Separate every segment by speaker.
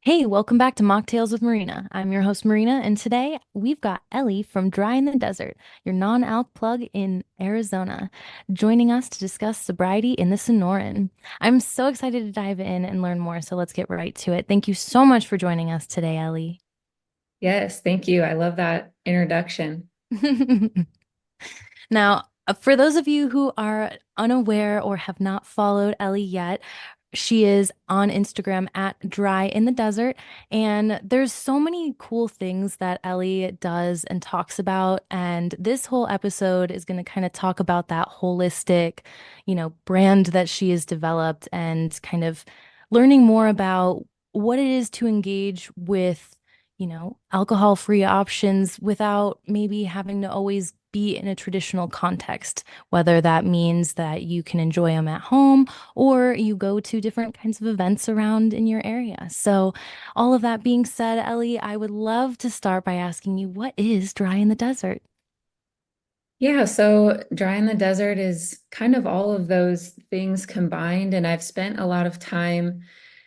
Speaker 1: Hey, welcome back to Mocktails with Marina. I'm your host, Marina, and today we've got Ellie from Dry in the Desert, your non-alc plug in Arizona, joining us to discuss sobriety in the Sonoran. I'm so excited to dive in and learn more, so let's get right to it. Thank you so much for joining us today, Ellie.
Speaker 2: Yes, thank you. I love that introduction.
Speaker 1: Now, for those of you who are unaware or have not followed Ellie yet, she is on Instagram at Dry in the Desert. And there's so many cool things that Ellie does and talks about. And this whole episode is going to kind of talk about that holistic, brand that she has developed and kind of learning more about what it is to engage with alcohol-free options without maybe having to always be in a traditional context, whether that means that you can enjoy them at home or you go to different kinds of events around in your area. So, all of that being said, Ellie, I would love to start by asking you, what is Dry in the Desert?
Speaker 2: Yeah, so Dry in the Desert is kind of all of those things combined, and I've spent a lot of time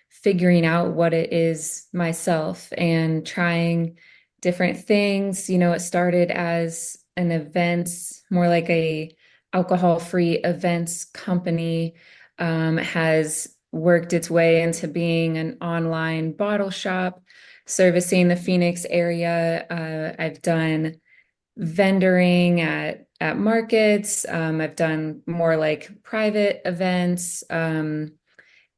Speaker 2: figuring out what it is myself and trying different things. It started as an events, more like a alcohol-free events company, has worked its way into being an online bottle shop servicing the Phoenix area. I've done vendoring at markets. I've done more like private events,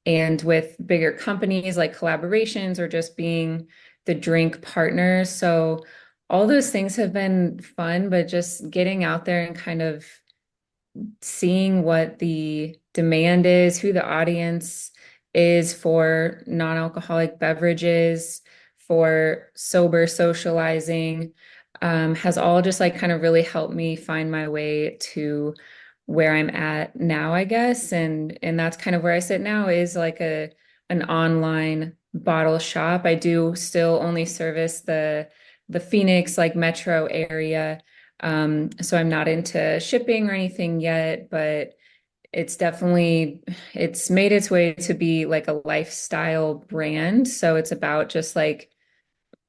Speaker 2: and with bigger companies like collaborations or just being the drink partner. So all those things have been fun, but just getting out there and kind of seeing what the demand is, who the audience is for non-alcoholic beverages, for sober socializing, has all just like kind of really helped me find my way to where I'm at now, I guess. And that's kind of where I sit now is like a an online bottle shop. I do still only service the Phoenix like metro area, so I'm not into shipping or anything yet, but it's made its way to be like a lifestyle brand. So it's about just like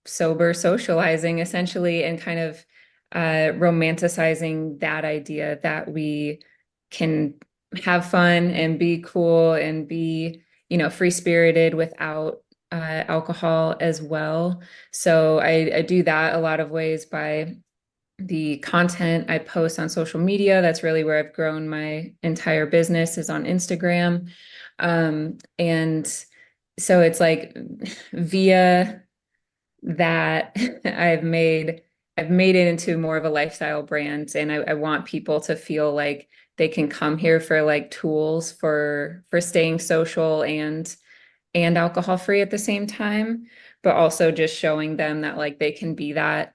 Speaker 2: sober socializing essentially and kind of romanticizing that idea that we can have fun and be cool and be, free-spirited without alcohol as well. So I do that a lot of ways by the content I post on social media. That's really where I've grown my entire business is on Instagram. And so it's like via that I've made it into more of a lifestyle brand. And I want people to feel like they can come here for like tools for staying social and alcohol free at the same time, but also just showing them that like they can be that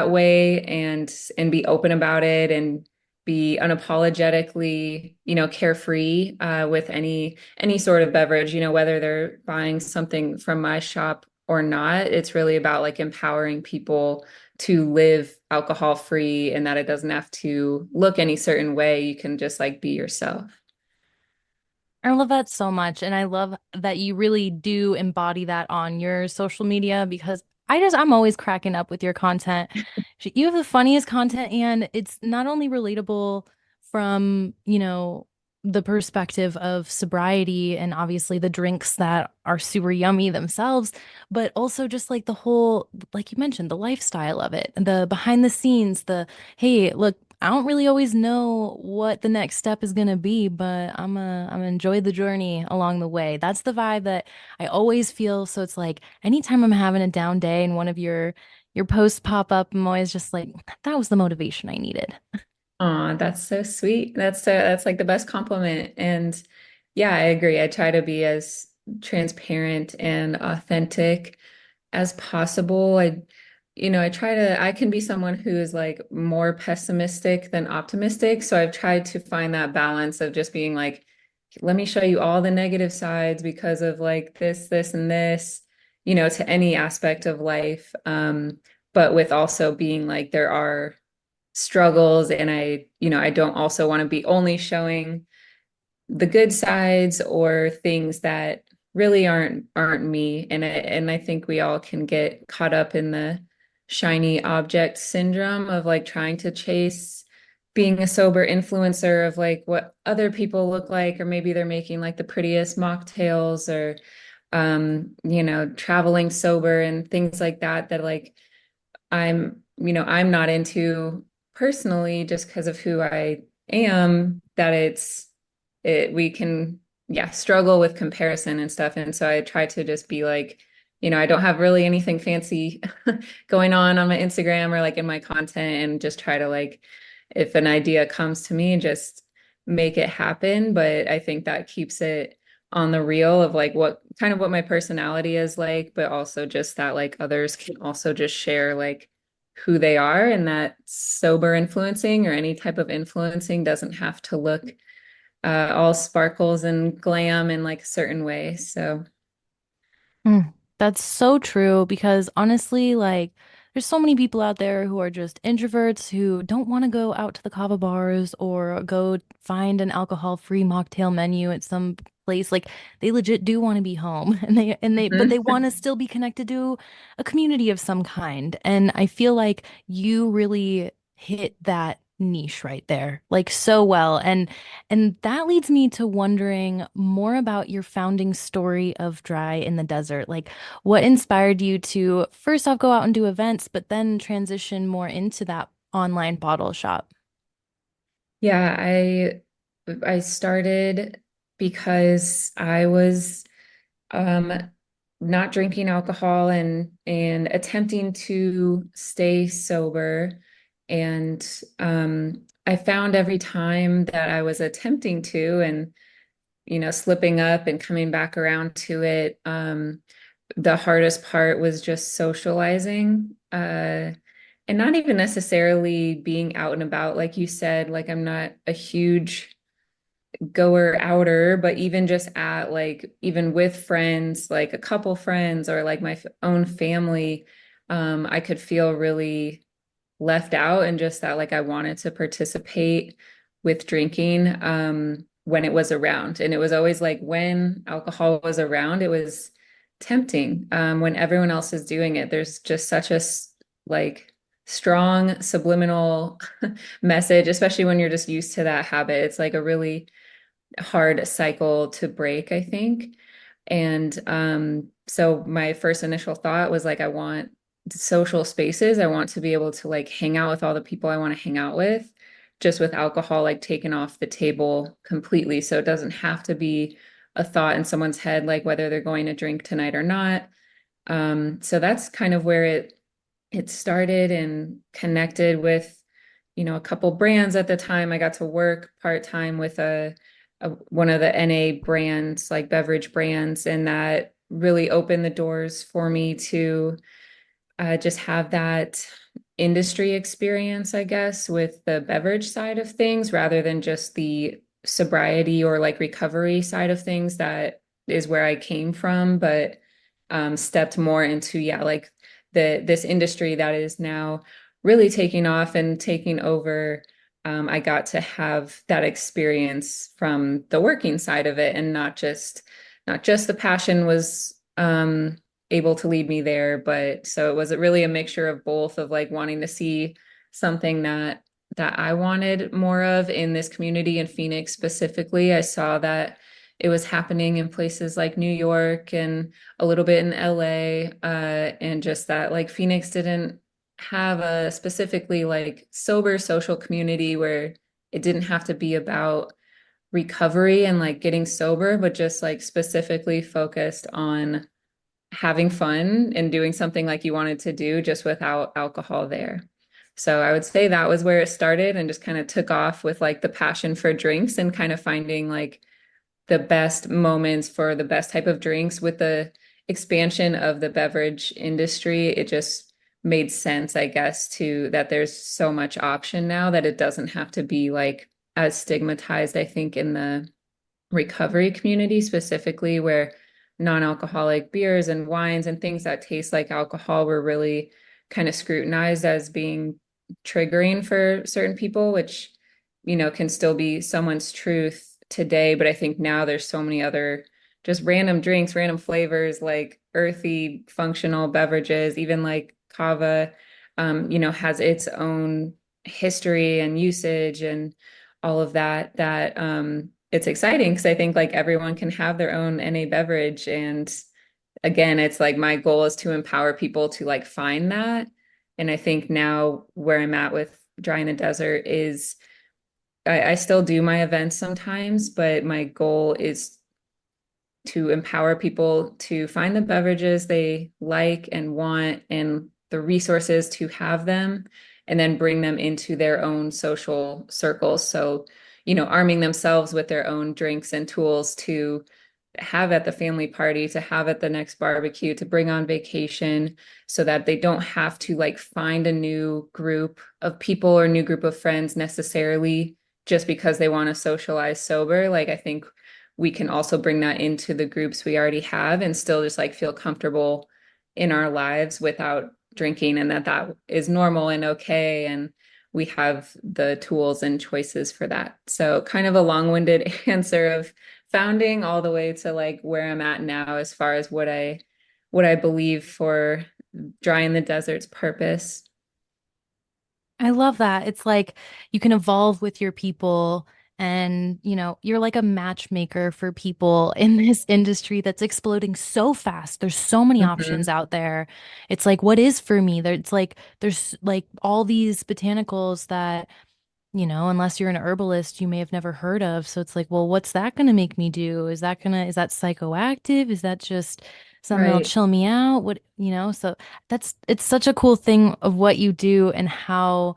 Speaker 2: way and be open about it and be unapologetically, carefree with any sort of beverage, whether they're buying something from my shop or not. It's really about like empowering people to live alcohol free and that it doesn't have to look any certain way. You can just like be yourself.
Speaker 1: I love that so much. And I love that you really do embody that on your social media because I'm always cracking up with your content. You have the funniest content, and it's not only relatable from, the perspective of sobriety and obviously the drinks that are super yummy themselves, but also just like the whole, like you mentioned, the lifestyle of it, the behind the scenes, hey, look, I don't really always know what the next step is gonna be, but I'm gonna enjoy the journey along the way. That's the vibe that I always feel. So it's like anytime I'm having a down day and one of your posts pop up, I'm always just like, that was the motivation I needed.
Speaker 2: Aw, that's so sweet. That's like the best compliment. And yeah, I agree. I try to be as transparent and authentic as possible. I can be someone who is like more pessimistic than optimistic. So I've tried to find that balance of just being like, let me show you all the negative sides because of like this, and this, to any aspect of life. But with also being like there are struggles and I don't also want to be only showing the good sides or things that really aren't me. And I think we all can get caught up in the shiny object syndrome of like trying to chase being a sober influencer of like what other people look like, or maybe they're making like the prettiest mocktails or traveling sober and things like that that like I'm not into personally just because of who I am, that we can, yeah, struggle with comparison and stuff. And so I try to just be like, I don't have really anything fancy going on my Instagram or like in my content, and just try to like, if an idea comes to me, just make it happen. But I think that keeps it on the real of like what my personality is like, but also just that like others can also just share like who they are, and that sober influencing or any type of influencing doesn't have to look all sparkles and glam in like a certain way. So,
Speaker 1: That's so true because honestly, like, there's so many people out there who are just introverts who don't want to go out to the kava bars or go find an alcohol-free mocktail menu at some place. Like, they legit do want to be home but they
Speaker 2: mhm.
Speaker 1: want to still be connected to a community of some kind. And I feel like you really hit that niche right there, like so well. And that leads me to wondering more about your founding story of Dry in the Desert. Like, what inspired you to first off go out and do events, but then transition more into that online bottle shop?
Speaker 2: Yeah, I started because I was um not drinking alcohol and attempting to stay sober. And I found every time that I was attempting to and slipping up and coming back around to it, the hardest part was just socializing. And not even necessarily being out and about, like you said, like I'm not a huge goer outer, but even just at like, even with friends, like a couple friends or like my own family, I could feel really left out, and just that like I wanted to participate with drinking when it was around. And it was always like when alcohol was around, it was tempting. When everyone else is doing it, there's just such a like strong subliminal message, especially when you're just used to that habit. It's like a really hard cycle to break, I think. And so my first initial thought was like, I want social spaces. I want to be able to like hang out with all the people I want to hang out with, just with alcohol like taken off the table completely. So it doesn't have to be a thought in someone's head, like whether they're going to drink tonight or not. So that's kind of where it started, and connected with, a couple brands at the time. I got to work part-time with one of the NA brands, like beverage brands, and that really opened the doors for me to just have that industry experience, I guess, with the beverage side of things rather than just the sobriety or like recovery side of things. That is where I came from, but stepped more into, yeah, like this industry that is now really taking off and taking over. I got to have that experience from the working side of it, and not just the passion was able to lead me there, but so it was really a mixture of both, of like wanting to see something that I wanted more of in this community in Phoenix specifically. I saw that it was happening in places like New York and a little bit in LA, and just that like Phoenix didn't have a specifically like sober social community where it didn't have to be about recovery and like getting sober, but just like specifically focused on having fun and doing something like you wanted to do just without alcohol there. So I would say that was where it started, and just kind of took off with like the passion for drinks and kind of finding like the best moments for the best type of drinks. With the expansion of the beverage industry, it just made sense, I guess, to that there's so much option now that it doesn't have to be like as stigmatized, I think, in the recovery community specifically, where non-alcoholic beers and wines and things that taste like alcohol were really kind of scrutinized as being triggering for certain people, which, can still be someone's truth today. But I think now there's so many other just random drinks, random flavors, like earthy functional beverages, even like kava, has its own history and usage and all of that, it's exciting because I think like everyone can have their own NA beverage. And again, it's like my goal is to empower people to like find that. And I think now where I'm at with Dry in the Desert is I still do my events sometimes, but my goal is to empower people to find the beverages they like and want and the resources to have them, and then bring them into their own social circles. So, arming themselves with their own drinks and tools to have at the family party, to have at the next barbecue, to bring on vacation, so that they don't have to like find a new group of people or new group of friends necessarily just because they want to socialize sober. Like, I think we can also bring that into the groups we already have and still just like feel comfortable in our lives without drinking, and that is normal and okay. And we have the tools and choices for that. So, kind of a long-winded answer of founding all the way to like where I'm at now as far as what I believe for Dry in the Desert's purpose.
Speaker 1: I love that. It's like you can evolve with your people and, you're like a matchmaker for people in this industry that's exploding so fast. There's so many options
Speaker 2: Mhm.
Speaker 1: out there. It's like, what is for me? It's like there's like all these botanicals that unless you're an herbalist, you may have never heard of. So it's like, well, what's that going to make me do? Is that psychoactive? Is that just something that'll
Speaker 2: Right.
Speaker 1: chill me out? So it's such a cool thing of what you do and how,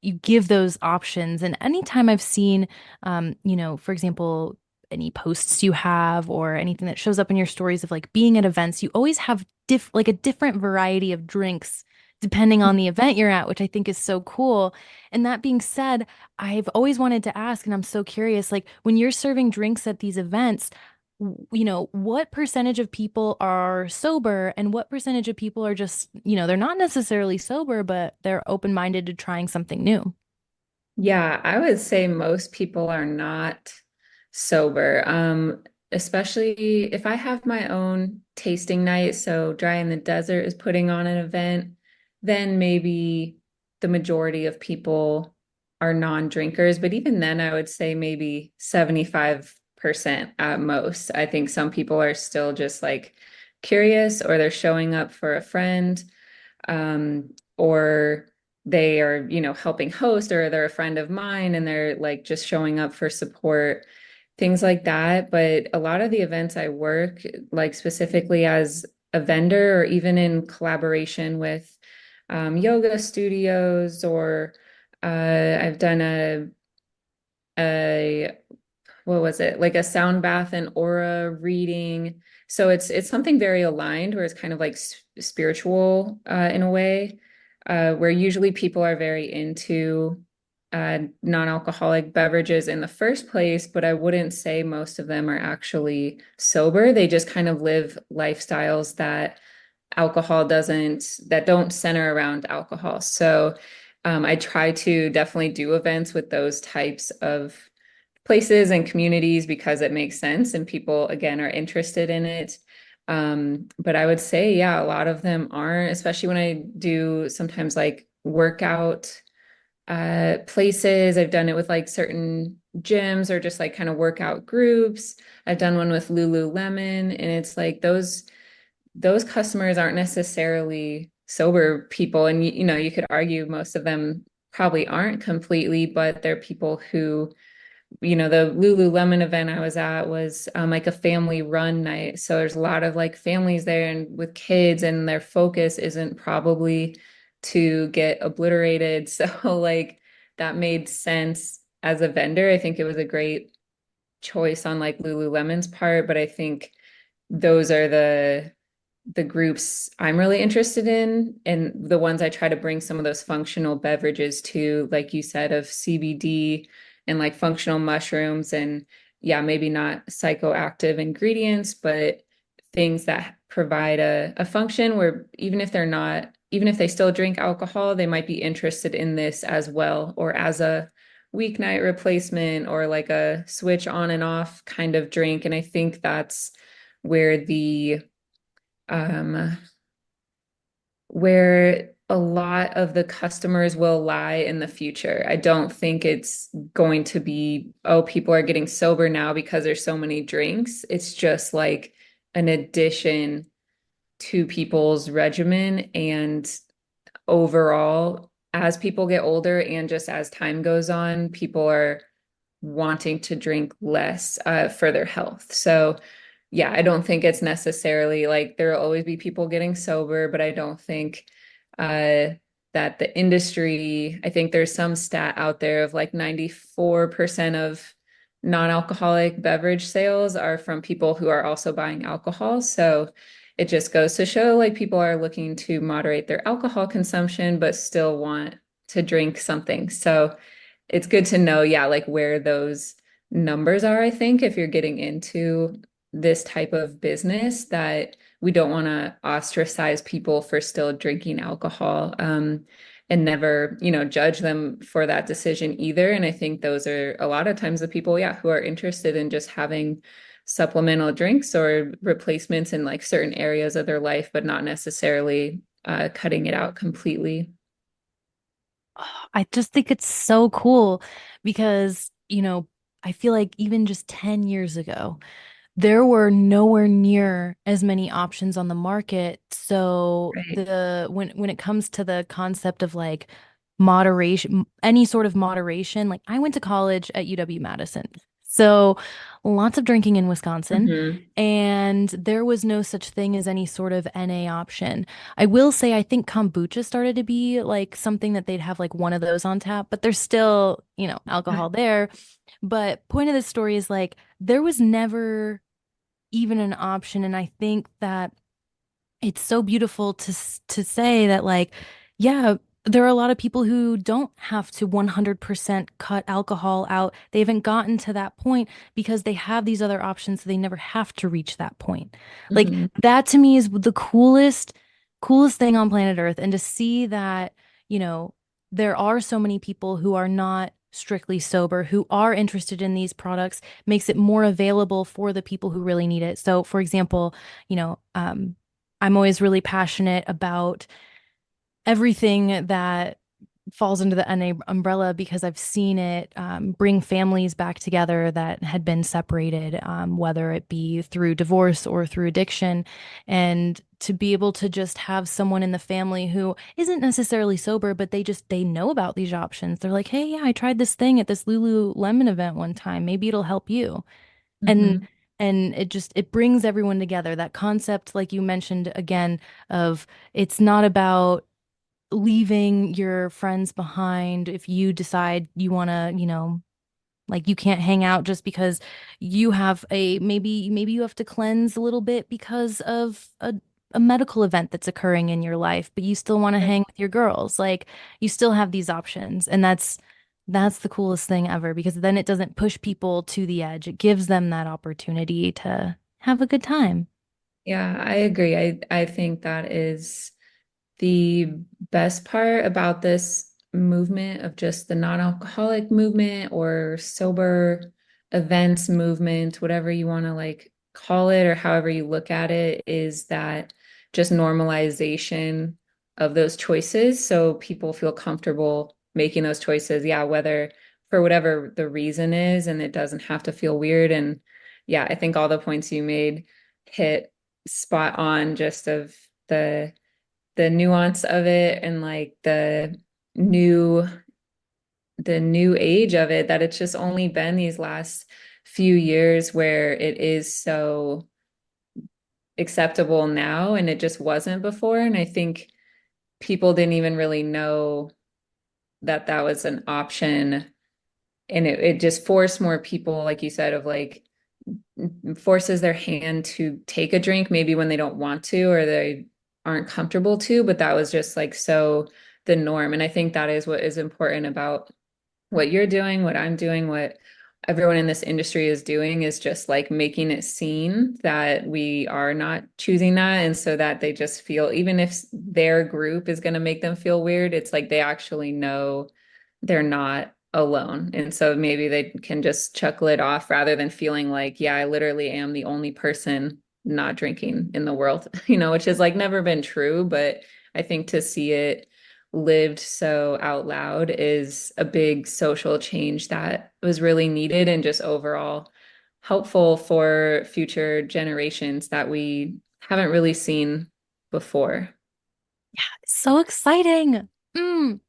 Speaker 1: you give those options. And anytime I've seen, for example, any posts you have or anything that shows up in your stories of like being at events, you always have like a different variety of drinks depending on the event you're at, which I think is so cool. And that being said, I've always wanted to ask, and I'm so curious, like when you're serving drinks at these events, what percentage of people are sober and what percentage of people are just, they're not necessarily sober, but they're open-minded to trying something new?
Speaker 2: Yeah, I would say most people are not sober. Especially if I have my own tasting night, so Dry in the Desert is putting on an event, then maybe the majority of people are non-drinkers. But even then, I would say maybe 75% at most. I think some people are still just like curious, or they're showing up for a friend, or they are, helping host, or they're a friend of mine and they're like just showing up for support, things like that. But a lot of the events I work, like specifically as a vendor or even in collaboration with yoga studios, or I've done a what was it, like a sound bath and aura reading. So it's something very aligned where it's kind of like spiritual in a way, where usually people are very into non-alcoholic beverages in the first place, but I wouldn't say most of them are actually sober. They just kind of live lifestyles that don't center around alcohol. So I try to definitely do events with those types of places and communities because it makes sense and people again are interested in it. But I would say, yeah, a lot of them aren't, especially when I do sometimes like workout places. I've done it with like certain gyms or just like kind of workout groups. I've done one with Lululemon, and it's like those customers aren't necessarily sober people. And you could argue most of them probably aren't completely, but they're people who, the Lululemon event I was at was like a family run night. So there's a lot of like families there and with kids, and their focus isn't probably to get obliterated. So like that made sense as a vendor. I think it was a great choice on like Lululemon's part, but I think those are the groups I'm really interested in, and the ones I try to bring some of those functional beverages to, like you said, of CBD and like functional mushrooms, and yeah, maybe not psychoactive ingredients, but things that provide a function where even if they still drink alcohol, they might be interested in this as well, or as a weeknight replacement or like a switch on and off kind of drink. And I think that's where the um where a lot of the customers will lie in the future. I don't think it's going to be, oh, people are getting sober now because there's so many drinks. It's just like an addition to people's regimen. And overall, as people get older and just as time goes on, people are wanting to drink less for their health. So, yeah, I don't think it's necessarily like there will always be people getting sober, but I don't think uh, that the industry, I think there's some stat out there of like 94% of non-alcoholic beverage sales are from people who are also buying alcohol. So it just goes to show like people are looking to moderate their alcohol consumption, but still want to drink something. So it's good to know, yeah, like where those numbers are, I think, if you're getting into this type of business, that we don't want to ostracize people for still drinking alcohol, and never, judge them for that decision either. And I think those are a lot of times the people, yeah, who are interested in just having supplemental drinks or replacements in like certain areas of their life, but not necessarily cutting it out completely.
Speaker 1: I just think it's so cool because, I feel like even just 10 years ago, there were nowhere near as many options on the market. So
Speaker 2: Right.
Speaker 1: when it comes to the concept of like moderation, any sort of moderation, like I went to college at UW-Madison. So lots of drinking in Wisconsin,
Speaker 2: Hmm.
Speaker 1: and there was no such thing as any sort of NA option. I will say I think kombucha started to be like something that they'd have like one of those on tap, but there's still, alcohol there. But point of the story is like there was never even an option. And I think that it's so beautiful to say that like, yeah, there are a lot of people who don't have to 100% cut alcohol out. They haven't gotten to that point because they have these other options, so they never have to reach that point. Like
Speaker 2: Hmm.
Speaker 1: that to me is the coolest thing on planet Earth. And to see that, you know, there are so many people who are not strictly sober, who are interested in these products, makes it more available for the people who really need it. So, for example, you know, um, I'm always really passionate about everything that falls under the NA umbrella because I've seen it bring families back together that had been separated, whether it be through divorce or through addiction. And to be able to just have someone in the family who isn't necessarily sober, but they know about these options. They're like, hey, yeah, I tried this thing at this Lululemon event one time. Maybe it'll help you. And
Speaker 2: Hmm.
Speaker 1: and it brings everyone together. That concept, like you mentioned again, of it's not about leaving your friends behind if you decide you want to, like you can't hang out just because you have maybe you have to cleanse a little bit because of a medical event that's occurring in your life, but you still want to hang with your girls. Like you still have these options, and that's the coolest thing ever because then it doesn't push people to the edge. It gives them that opportunity to have a good time.
Speaker 2: Yeah, I agree. I think that is the best part about this movement of just the non-alcoholic movement or sober events movement, whatever you want to like call it or however you look at it, is that just normalization of those choices. So people feel comfortable making those choices. Yeah, whether for whatever the reason is, and it doesn't have to feel weird. And yeah, I think all the points you made hit spot on just of the nuance of it and like new the new age of it, that it's just only been these last few years where it is so acceptable now and it just wasn't before. And I think people didn't even really know that that was an option, and it just forced more people, like you said, of like forces their hand to take a drink maybe when they don't want to or they aren't comfortable to, but that was just like so the norm. And I think that is what is important about what you're doing, what I'm doing, what everyone in this industry is doing, is just like making it seen that we are not choosing that. And so that they just feel, even if their group is going to make them feel weird, it's like they actually know they're not alone. And so maybe they can just chuckle it off rather than feeling like, yeah, I literally am the only person not drinking in the world, which has like never been true. But I think to see it lived so out loud is a big social change that was really needed and just overall helpful for future generations that we haven't really seen before.
Speaker 1: So exciting. Mm.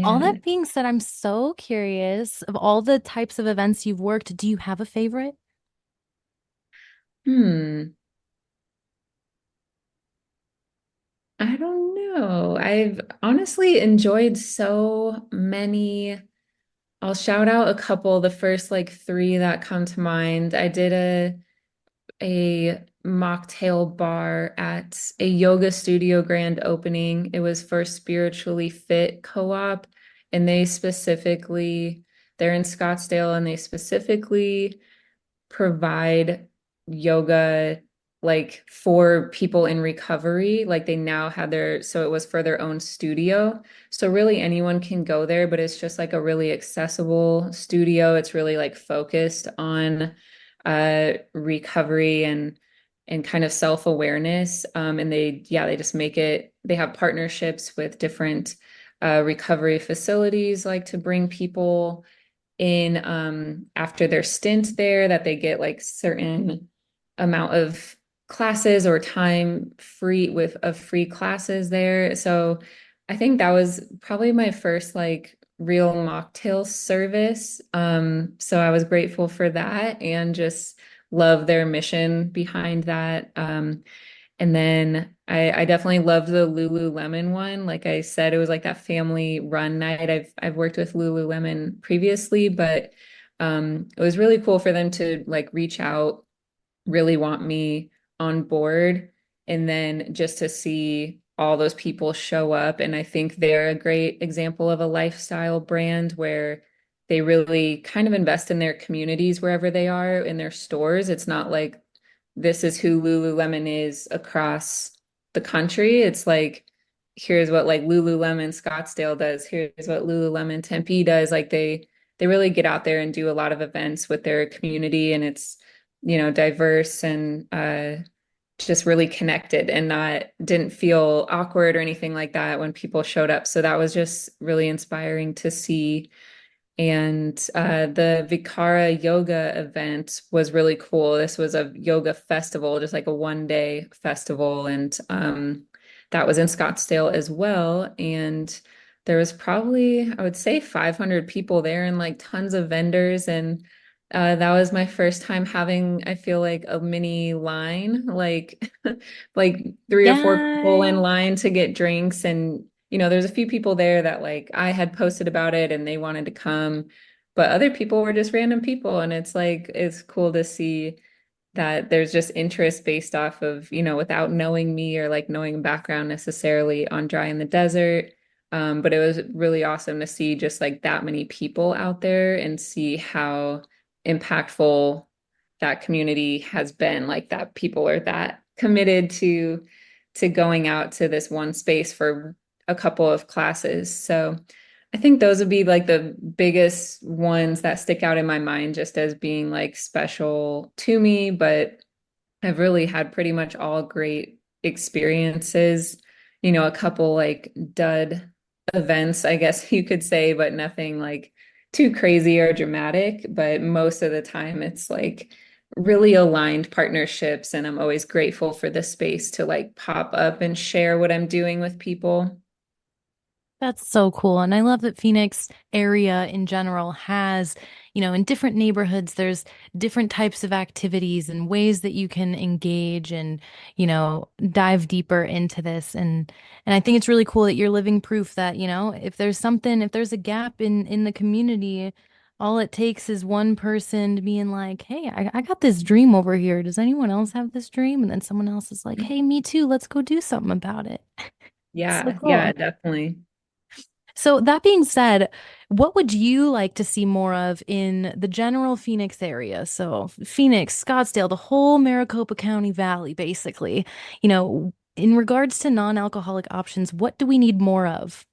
Speaker 1: All
Speaker 2: Yeah.
Speaker 1: that being said, I'm so curious of all the types of events you've worked. Do you have a favorite?
Speaker 2: Hmm. I don't know. I've honestly enjoyed so many. I'll shout out a couple. The first like three that come to mind. I did a mocktail bar at a yoga studio grand opening. It was for Spiritually Fit Co-op, and they're in Scottsdale, and they specifically provide yoga like for people in recovery. Like they now had so it was for their own studio. So really anyone can go there, but it's just like a really accessible studio. It's really like focused on recovery and kind of self-awareness. And they just they have partnerships with different recovery facilities like to bring people in after their stint there that they get like certain amount of classes or time free with of free classes there. So I think that was probably my first like real mocktail service. So I was grateful for that and just love their mission behind that. And then I definitely loved the Lululemon one. Like I said, it was like that family run night. I've worked with Lululemon previously, but it was really cool for them to like reach out, really want me on board, and then just to see all those people show up. And I think they're a great example of a lifestyle brand where they really kind of invest in their communities wherever they are in their stores. It's not like this is who Lululemon is across the country. It's like, here's what like Lululemon Scottsdale does. Here's what Lululemon Tempe does. Like they really get out there and do a lot of events with their community, and it's diverse and just really connected and not didn't feel awkward or anything like that when people showed up. So that was just really inspiring to see. And the Vikara yoga event was really cool. This was a yoga festival, just like a 1 day festival. And that was in Scottsdale as well. And there was probably, I would say, 500 people there and like tons of vendors. And that was my first time having, I feel like, a mini line, like like three or four people in
Speaker 1: Yay.
Speaker 2: line to get drinks. And there's a few people there that like I had posted about it and they wanted to come, but other people were just random people. And it's like, it's cool to see that there's just interest based off of, without knowing me or like knowing background necessarily on Dry in the Desert. But it was really awesome to see just like that many people out there and see how impactful that community has been, like that people are that committed to going out to this one space for a couple of classes. So I think those would be like the biggest ones that stick out in my mind just as being like special to me, but I've really had pretty much all great experiences. A couple like dud events, I guess you could say, but nothing like too crazy or dramatic. But most of the time, it's like really aligned partnerships. And I'm always grateful for the space to like pop up and share what I'm doing with people.
Speaker 1: That's so cool. And I love that Phoenix area in general has, in different neighborhoods, there's different types of activities and ways that you can engage and, dive deeper into this. And I think it's really cool that you're living proof that, if there's a gap in the community, all it takes is one person to being like, hey, I got this dream over here. Does anyone else have this dream? And then someone else is like, hey, me too. Let's go do something about it. So
Speaker 2: Yeah, yeah,
Speaker 1: cool.
Speaker 2: definitely.
Speaker 1: So that being said, what would you like to see more of in the general Phoenix area? So Phoenix, Scottsdale, the whole Maricopa County Valley, basically. In regards to non-alcoholic options, what do we need more of?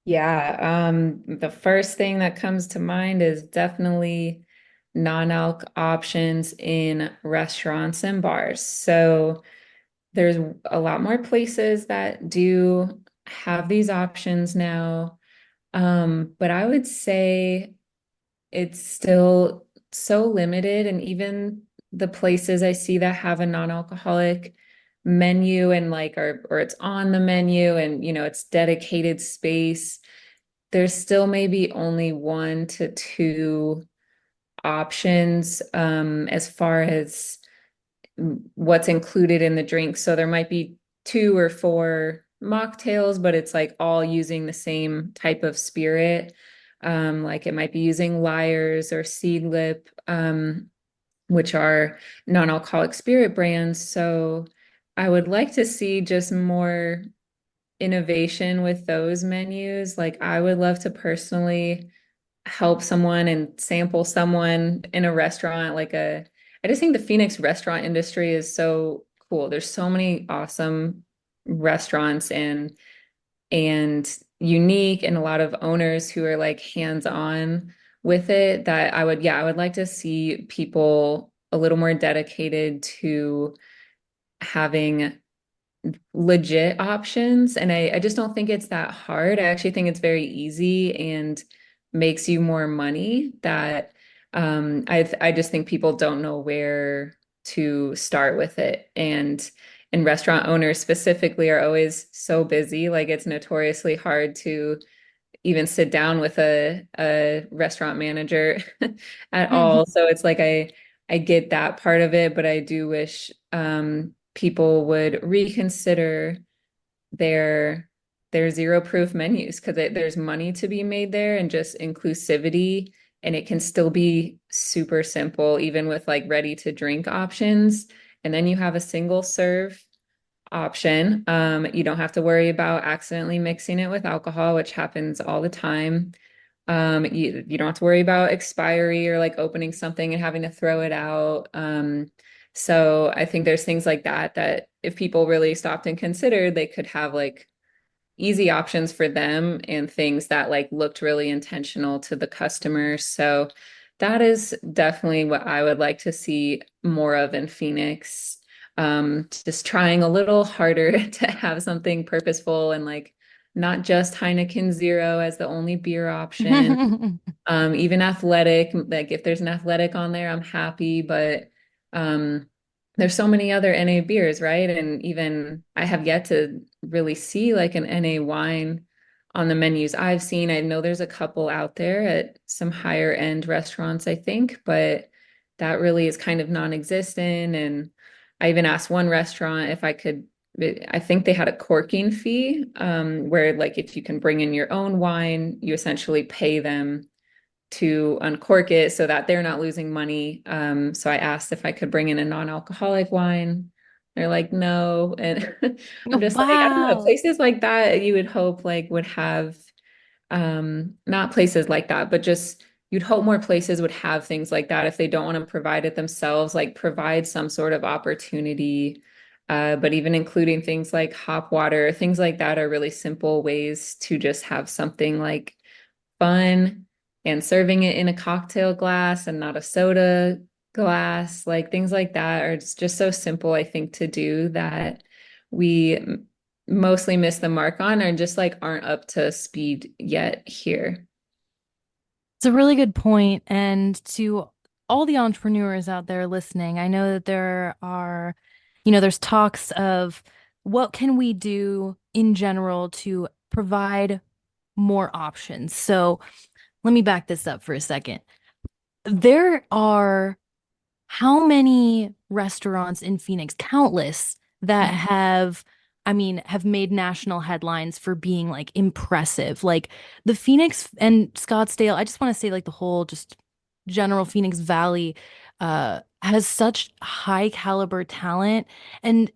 Speaker 2: Yeah, the first thing that comes to mind is definitely non-alc options in restaurants and bars. So there's a lot more places that do have these options now. But I would say it's still so limited. And even the places I see that have a non-alcoholic menu and like or it's on the menu and it's dedicated space, there's still maybe only one to two options as far as what's included in the drink. So there might be two or four mocktails, but it's like all using the same type of spirit. Like it might be using Lyres or Seedlip, which are non-alcoholic spirit brands. So I would like to see just more innovation with those menus. Like I would love to personally help someone and sample someone in a restaurant I just think the Phoenix restaurant industry is so cool. There's so many awesome restaurants and unique and a lot of owners who are like hands-on with it that I would like to see people a little more dedicated to having legit options. And I just don't think it's that hard. I actually think it's very easy and makes you more money that I just think people don't know where to start with it. And restaurant owners specifically are always so busy. Like it's notoriously hard to even sit down with a restaurant manager at all. So it's like I get that part of it, but I do wish people would reconsider their their zero proof menus because there's money to be made there and just inclusivity, and it can still be super simple even with like ready to drink options. And then you have a single serve option. You don't have to worry about accidentally mixing it with alcohol, which happens all the time. You don't have to worry about expiry or like opening something and having to throw it out. So I think there's things like that that if people really stopped and considered, they could have like easy options for them and things that like looked really intentional to the customer. So that is definitely what I would like to see more of in Phoenix. Just trying a little harder to have something purposeful and like not just Heineken Zero as the only beer option. Even athletic, like if there's an athletic on there, I'm happy, but um, there's so many other NA beers, right? And even I have yet to really see like an NA wine on the menus I've seen. I know there's a couple out there at some higher end restaurants, I think, but that really is kind of non-existent. And I even asked one restaurant if I could, I think they had a corking fee, where like if you can bring in your own wine, you essentially pay them to uncork it so that they're not losing money. So I asked if I could bring in a non-alcoholic wine. They're like, no. And I'm just like, I don't know,
Speaker 1: Wow.
Speaker 2: places like that you would hope like would have not places like that, but just you'd hope more places would have things like that if they don't want to provide it themselves, like provide some sort of opportunity. But even including things like hop water, things like that are really simple ways to just have something like fun and serving it in a cocktail glass and not a soda glass, like things like that are just so simple, I think, to do that we mostly miss the mark on or just like aren't up to speed yet here.
Speaker 1: It's a really good point. And to all the entrepreneurs out there listening, I know that there are, there's talks of what can we do in general to provide more options. So let me back this up for a second. There are how many restaurants in Phoenix, countless, that have made national headlines for being like impressive. Like the Phoenix and Scottsdale, I just want to say like the whole just general Phoenix Valley has such high caliber talent and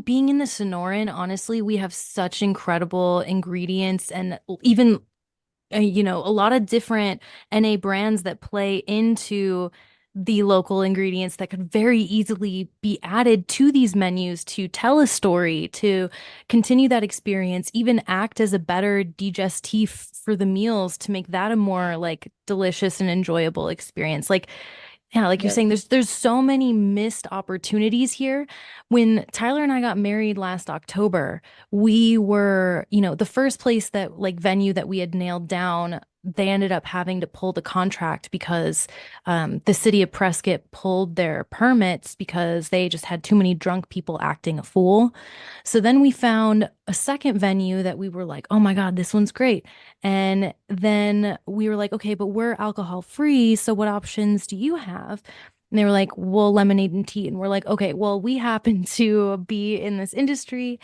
Speaker 1: being in the Sonoran, honestly, we have such incredible ingredients and even a lot of different NA brands that play into the local ingredients that could very easily be added to these menus to tell a story, to continue that experience, even act as a better digestif for the meals to make that a more like delicious and enjoyable experience. Like yeah, like you're
Speaker 2: Yep.
Speaker 1: saying, there's so many missed opportunities here. When Tyler and I got married last October, we were, the first place that like venue that we had nailed down, they ended up having to pull the contract because the city of Prescott pulled their permits because they just had too many drunk people acting a fool. So then we found a second venue that we were like, oh my God, this one's great. And then we were like, okay, but we're alcohol free. So what options do you have? And they were like, well, lemonade and tea. And we're like, okay, well, we happen to be in this industry.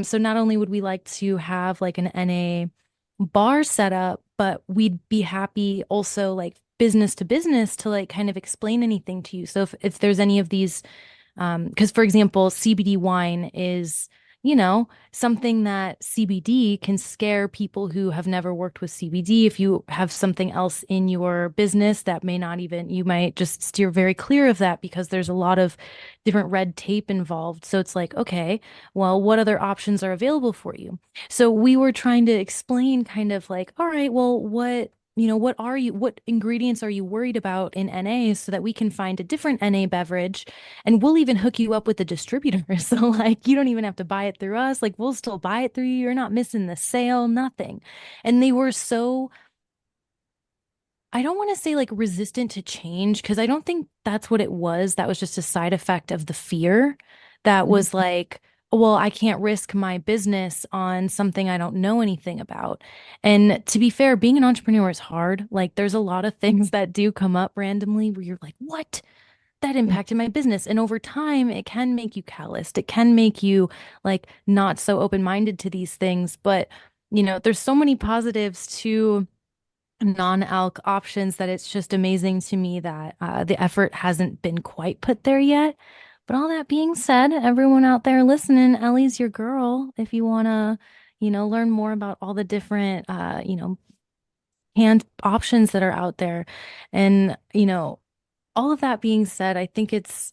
Speaker 1: So not only would we like to have like an NA bar set up, but we'd be happy also like business to business to like kind of explain anything to you. So if there's any of these because, for example, CBD wine is, something that CBD can scare people who have never worked with CBD. If you have something else in your business that may not even, you might just steer very clear of that because there's a lot of different red tape involved. So it's like, okay, well, what other options are available for you? So we were trying to explain kind of like, all right, well, what ingredients are you worried about in NA so that we can find a different NA beverage and we'll even hook you up with the distributor. So like you don't even have to buy it through us. Like we'll still buy it through you. You're not missing the sale, nothing. And they were so, I don't want to say like resistant to change because I don't think that's what it was. That was just a side effect of the fear that was like, well, I can't risk my business on something I don't know anything about. And to be fair, being an entrepreneur is hard. Like there's a lot of things that do come up randomly where you're like, what? That impacted my business. And over time, it can make you calloused. It can make you like not so open-minded to these things. But, there's so many positives to non-alc options that it's just amazing to me that the effort hasn't been quite put there yet. But all that being said, everyone out there listening, Ellie's your girl. If you want to, learn more about all the different, hand options that are out there. And, all of that being said, I think it's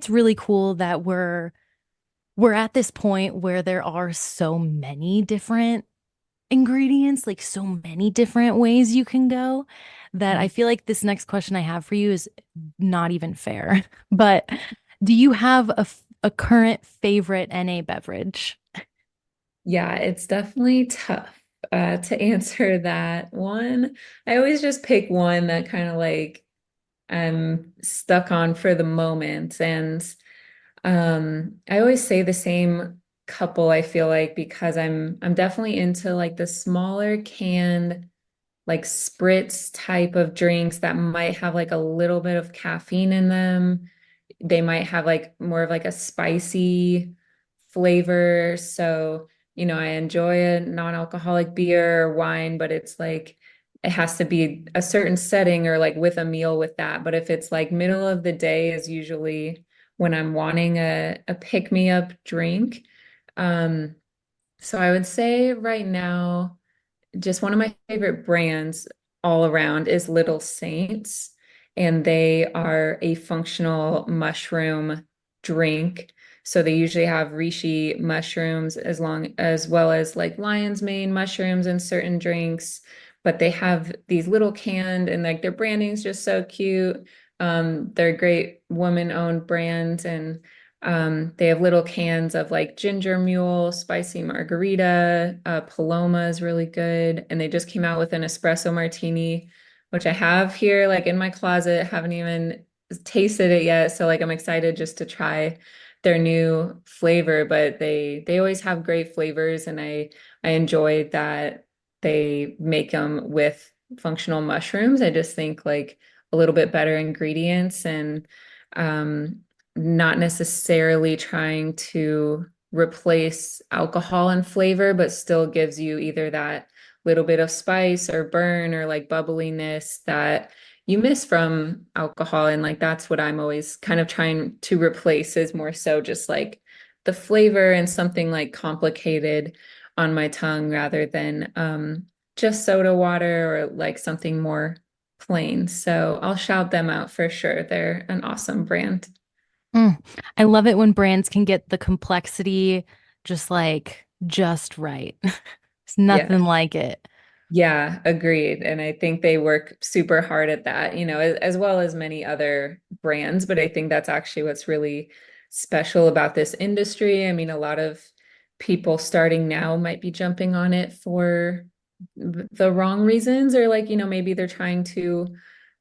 Speaker 1: really cool that we're at this point where there are so many different ingredients, like so many different ways you can go, that I feel like this next question I have for you is not even fair. But do you have a current favorite NA beverage?
Speaker 2: Yeah, it's definitely tough to answer that one. I always just pick one that kind of like I'm stuck on for the moment. And I always say the same couple, I feel like, because I'm definitely into like the smaller canned like spritz type of drinks that might have like a little bit of caffeine in them. They might have like more of like a spicy flavor. So, I enjoy a non-alcoholic beer or wine, but it's like it has to be a certain setting or like with a meal with that. But if it's like middle of the day is usually when I'm wanting a pick-me-up drink. Um, so I would say right now just one of my favorite brands all around is Little Saints, and they are a functional mushroom drink. So they usually have reishi mushrooms as well as like lion's mane mushrooms in certain drinks, but they have these little canned and like their branding's just so cute. They're a great woman-owned brand and they have little cans of like ginger mule, spicy margarita, Paloma is really good. And they just came out with an espresso martini, which I have here like in my closet. Haven't even tasted it yet. So like I'm excited just to try their new flavor, but they always have great flavors and I enjoy that they make them with functional mushrooms. I just think like a little bit better ingredients and um not necessarily trying to replace alcohol and flavor, but still gives you either that little bit of spice or burn or like bubbliness that you miss from alcohol. And like that's what I'm always kind of trying to replace is more so just like the flavor and something like complicated on my tongue rather than just soda water or like something more plain. So I'll shout them out for sure. They're an awesome brand.
Speaker 1: Mm. I love it when brands can get the complexity just right. It's
Speaker 2: Yeah.
Speaker 1: nothing like it.
Speaker 2: Yeah, agreed. And I think they work super hard at that, as well as many other brands. But I think that's actually what's really special about this industry. I mean, a lot of people starting now might be jumping on it for the wrong reasons, or like, maybe they're trying to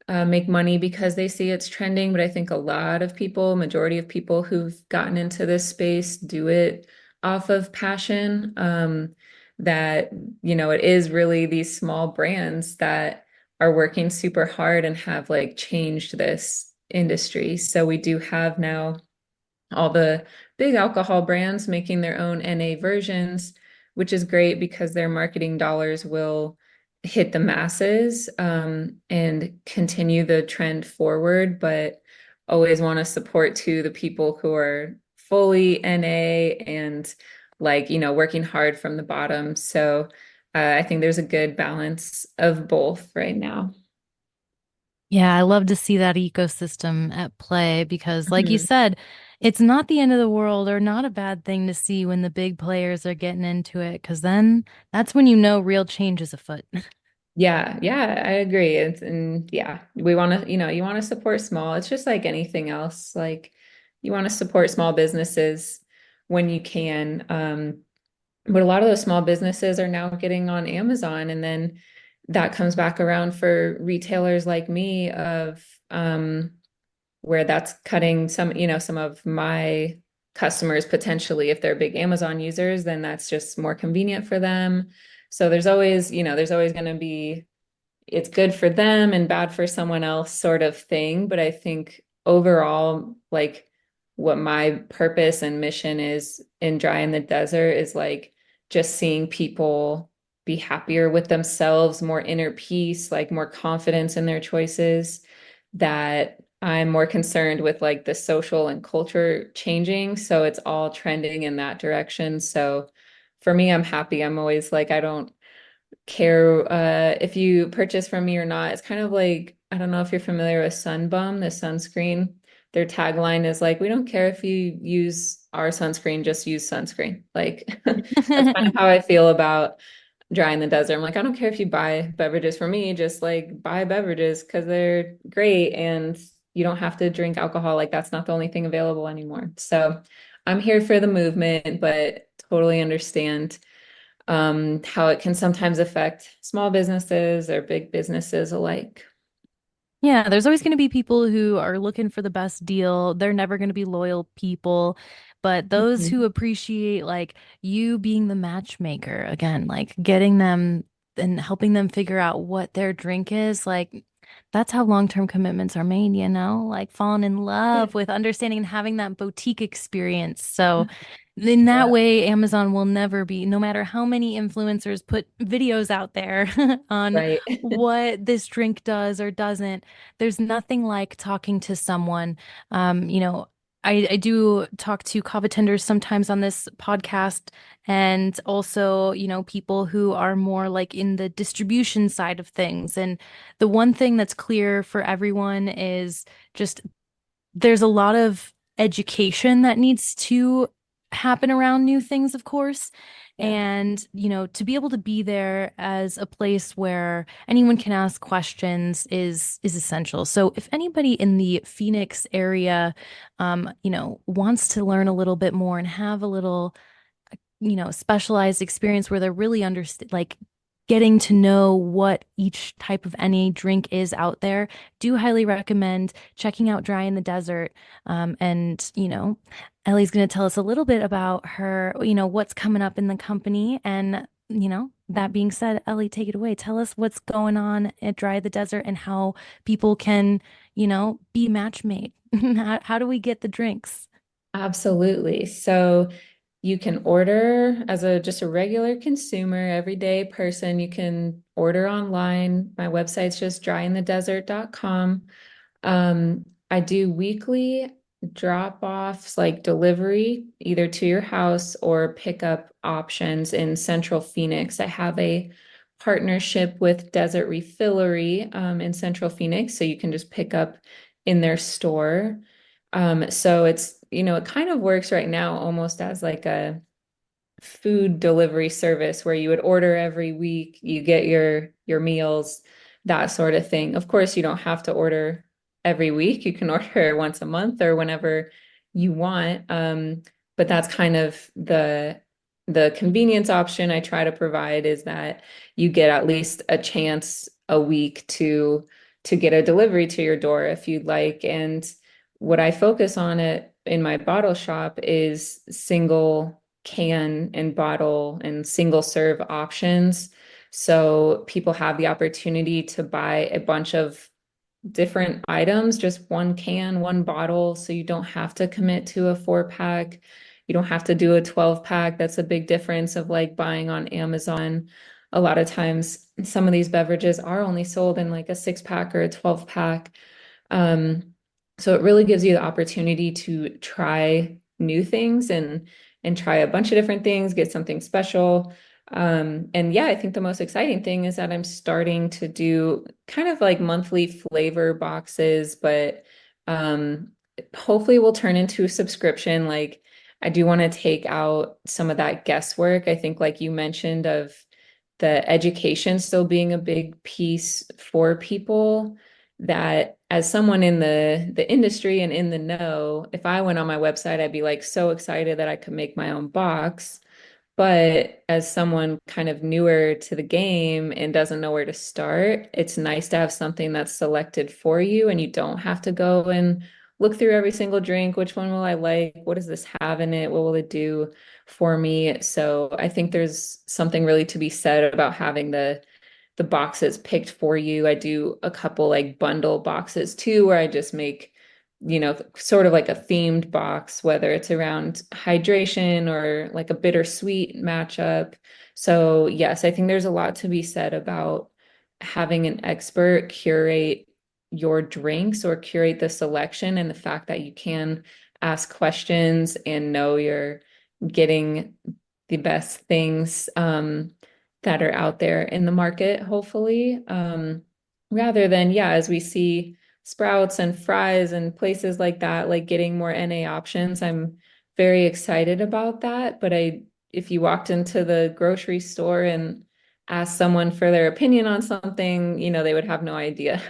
Speaker 2: make money because they see it's trending. But I think a lot of people, majority of people who've gotten into this space do it off of passion. That, it is really these small brands that are working super hard and have like changed this industry. So we do have now all the big alcohol brands making their own NA versions, which is great because their marketing dollars will hit the masses and continue the trend forward, but always want to support too the people who are fully NA and like, working hard from the bottom. So I think there's a good balance of both right now.
Speaker 1: Yeah, I love to see that ecosystem at play because, like you
Speaker 2: Mhm.
Speaker 1: said, it's not the end of the world or not a bad thing to see when the big players are getting into it, because then that's when you know real change is afoot.
Speaker 2: Yeah, yeah, I agree. And yeah, we want to, you want to support small. It's just like anything else. Like you want to support small businesses when you can. But a lot of those small businesses are now getting on Amazon, and then that comes back around for retailers like me of where that's cutting some of my customers potentially, if they're big Amazon users, then that's just more convenient for them. So there's always going to be it's good for them and bad for someone else sort of thing. But I think overall, like what my purpose and mission is in Dry in the Desert is like just seeing people be happier with themselves, more inner peace, like more confidence in their choices, that I'm more concerned with like the social and culture changing. So it's all trending in that direction. So for me, I'm happy. I'm always like, I don't care if you purchase from me or not. It's kind of like, I don't know if you're familiar with Sunbum, the sunscreen. Their tagline is like, we don't care if you use our sunscreen, just use sunscreen. Like that's kind of how I feel about Dry in the Desert. I'm like, I don't care if you buy beverages from me, just like buy beverages because they're great and you don't have to drink alcohol. Like that's not the only thing available anymore. So I'm here for the movement, but totally understand how it can sometimes affect small businesses or big businesses alike.
Speaker 1: Yeah, there's always going to be people who are looking for the best deal. They're never going to be loyal people. But those who
Speaker 2: Mhm.
Speaker 1: appreciate like you being the matchmaker, again, like getting them and helping them figure out what their drink is, like that's how long-term commitments are made, you know? Like falling in
Speaker 2: Yeah.
Speaker 1: love with understanding and having that boutique experience. So in that
Speaker 2: Yeah.
Speaker 1: way, Amazon will never be, no matter how many influencers put videos out there on
Speaker 2: Right.
Speaker 1: what this drink does or doesn't, there's nothing like talking to someone. You know, I do talk to kava tenders sometimes on this podcast, and also, people who are more like in the distribution side of things. And the one thing that's clear for everyone is just there's a lot of education that needs to happen around new things, of course.
Speaker 2: Yeah.
Speaker 1: And, to be able to be there as a place where anyone can ask questions is essential. So if anybody in the Phoenix area, wants to learn a little bit more and have a little specialized experience where they're really like getting to know what each type of NA drink is out there, do highly recommend checking out Dry in the Desert. And, Ellie's going to tell us a little bit about her, what's coming up in the company. And, that being said, Ellie, take it away. Tell us what's going on at Dry the Desert and how people can, be match made. How do we get the drinks?
Speaker 2: Absolutely. So you can order as a just a regular consumer, everyday person. You can order online. My website's just dryinthedesert.com. I do weekly drop-offs, like delivery, either to your house or pickup options in Central Phoenix. I have a partnership with Desert Refillery in Central Phoenix, so you can just pick up in their store. So it kind of works right now almost as like a food delivery service where you would order every week, you get your meals, that sort of thing. Of course, you don't have to order every week. You can order once a month or whenever you want. But that's kind of the convenience option I try to provide is that you get at least a chance a week to get a delivery to your door if you'd like. And what I focus on it in my bottle shop is single can and bottle and single serve options. So people have the opportunity to buy a bunch of different items, just one can, one bottle. So you don't have to commit to a 4 pack. You don't have to do a 12 pack. That's a big difference of like buying on Amazon. A lot of times, some of these beverages are only sold in like a 6 pack or a 12 pack. Um, so it really gives you the opportunity to try new things and try a bunch of different things, get something special. And yeah, I think the most exciting thing is that I'm starting to do kind of like monthly flavor boxes, but um, hopefully will turn into a subscription. Like I do want to take out some of that guesswork. I think like you mentioned of the education still being a big piece for people that as someone in the industry and in the know, if I went on my website, I'd be like so excited that I could make my own box. But as someone kind of newer to the game and doesn't know where to start, it's nice to have something that's selected for you and you don't have to go and look through every single drink. Which one will I like? What does this have in it? What will it do for me? So I think there's something really to be said about having the boxes picked for you. I do a couple like bundle boxes too, where I just make, sort of like a themed box, whether it's around hydration or like a bittersweet matchup. So, yes, I think there's a lot to be said about having an expert curate your drinks or curate the selection and the fact that you can ask questions and know you're getting the best things. That are out there in the market, hopefully. Rather than, yeah, as we see Sprouts and Fry's and places like that, like getting more NA options. I'm very excited about that. But if you walked into the grocery store and asked someone for their opinion on something, they would have no idea,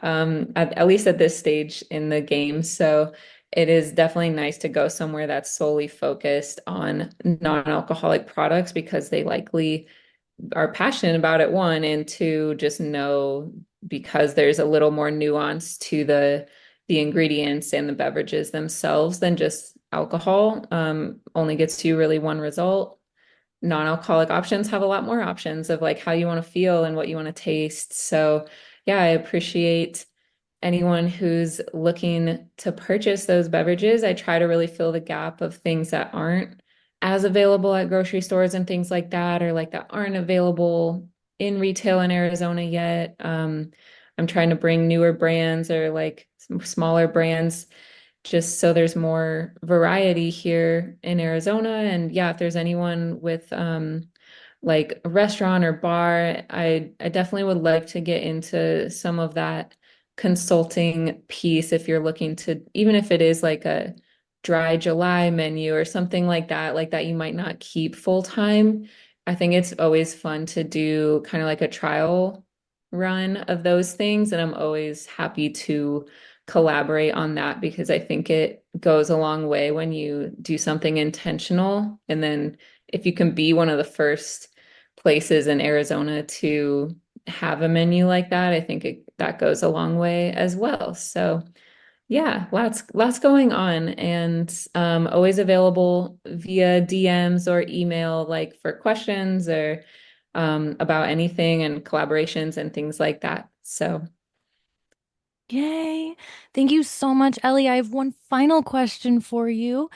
Speaker 2: at least at this stage in the game. So it is definitely nice to go somewhere that's solely focused on non-alcoholic products because they likely are passionate about it, one, and two, just know because there's a little more nuance to the ingredients and the beverages themselves than just alcohol. Only gets you really one result. Non-alcoholic options have a lot more options of like how you want to feel and what you want to taste. So yeah, I appreciate anyone who's looking to purchase those beverages. I try to really fill the gap of things that aren't as available at grocery stores and things like that, or like that aren't available in retail in Arizona yet. I'm trying to bring newer brands or like some smaller brands just so there's more variety here in Arizona. And yeah, if there's anyone with like a restaurant or bar, I definitely would like to get into some of that consulting piece if you're looking to, even if it is like a dry July menu or something like that you might not keep full time. I think it's always fun to do kind of like a trial run of those things. And I'm always happy to collaborate on that because I think it goes a long way when you do something intentional. And then if you can be one of the first places in Arizona to have a menu like that, I think that goes a long way as well. So yeah, lots going on and always available via DMs or email, like for questions or about anything and collaborations and things like that. So
Speaker 1: Yay. Thank you so much, Ellie. I have one final question for you.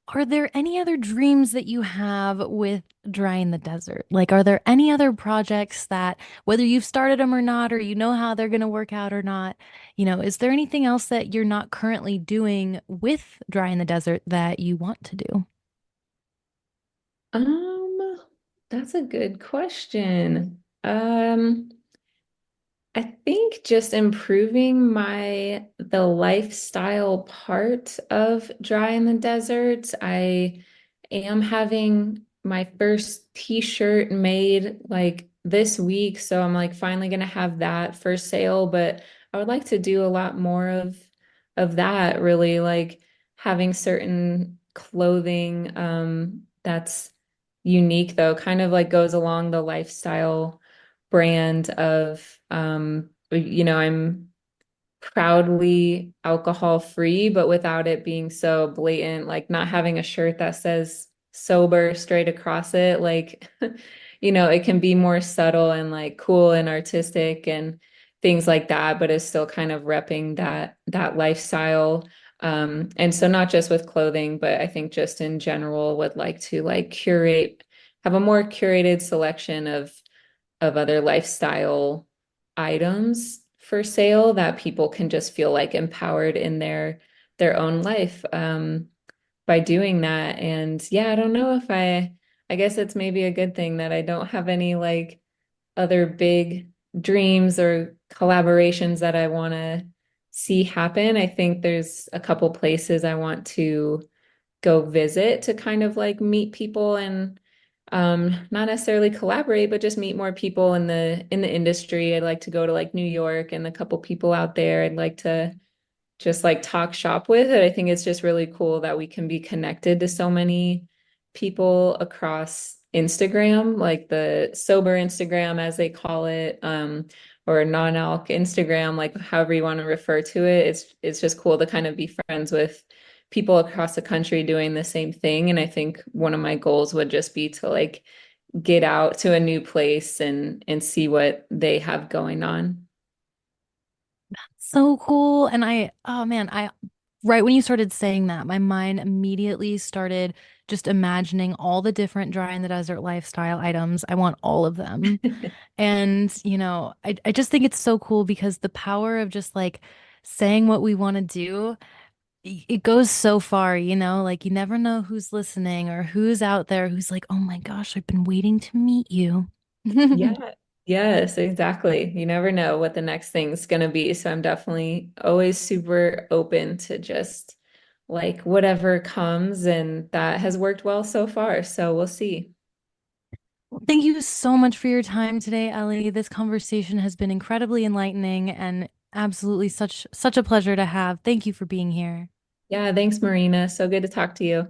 Speaker 1: Are there any other dreams that you have with Dry in the Desert? Like, are there any other projects that, whether you've started them or not, or you know how they're going to work out or not, is there anything else that you're not currently doing with Dry in the Desert that you want to do?
Speaker 2: um, that's a good question. Um, I think just improving the lifestyle part of dry in the desert. I am having my first t-shirt made like this week, so I'm like finally gonna have that for sale, but I would like to do a lot more of that really, like having certain clothing that's unique though, kind of like goes along the lifestyle brand of I'm proudly alcohol free, but without it being so blatant, like not having a shirt that says sober straight across it. Like, it can be more subtle and like cool and artistic and things like that, but it's still kind of repping that lifestyle. And so not just with clothing, but I think just in general would like to like have a more curated selection of other lifestyle items for sale that people can just feel like empowered in their own life by doing that. And yeah, I don't know if I guess it's maybe a good thing that I don't have any like other big dreams or collaborations that I want to see happen. I think there's a couple places I want to go visit to kind of like meet people and not necessarily collaborate, but just meet more people in the industry. I'd like to go to like New York and a couple people out there. I'd like to just like talk shop with it. I think it's just really cool that we can be connected to so many people across Instagram, like the sober Instagram, as they call it, or non-alc Instagram, like however you want to refer to it. It's just cool to kind of be friends with people across the country doing the same thing. And I think one of my goals would just be to like get out to a new place and see what they have going on.
Speaker 1: So cool. And oh man, right when you started saying that, my mind immediately started just imagining all the different dry in the desert lifestyle items. I want all of them. And, I just think it's so cool because the power of just like saying what we want to do, it goes so far, like you never know who's listening or who's out there who's like, oh my gosh, I've been waiting to meet you.
Speaker 2: Yeah. Yes, exactly. You never know what the next thing's gonna be. So I'm definitely always super open to just like whatever comes, and that has worked well so far. So we'll see.
Speaker 1: Thank you so much for your time today, Ellie. This conversation has been incredibly enlightening and absolutely such a pleasure to have. Thank you for being here.
Speaker 2: Yeah, thanks, Marina. So good to talk to you.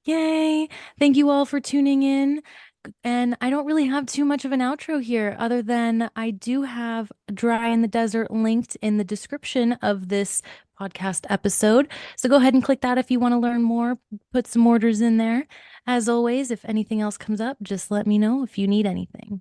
Speaker 1: Yay! Thank you all for tuning in. And I don't really have too much of an outro here, other than I do have Dry in the Desert linked in the description of this podcast episode. So go ahead and click that if you want to learn more, put some orders in there. As always, if anything else comes up, just let me know if you need anything.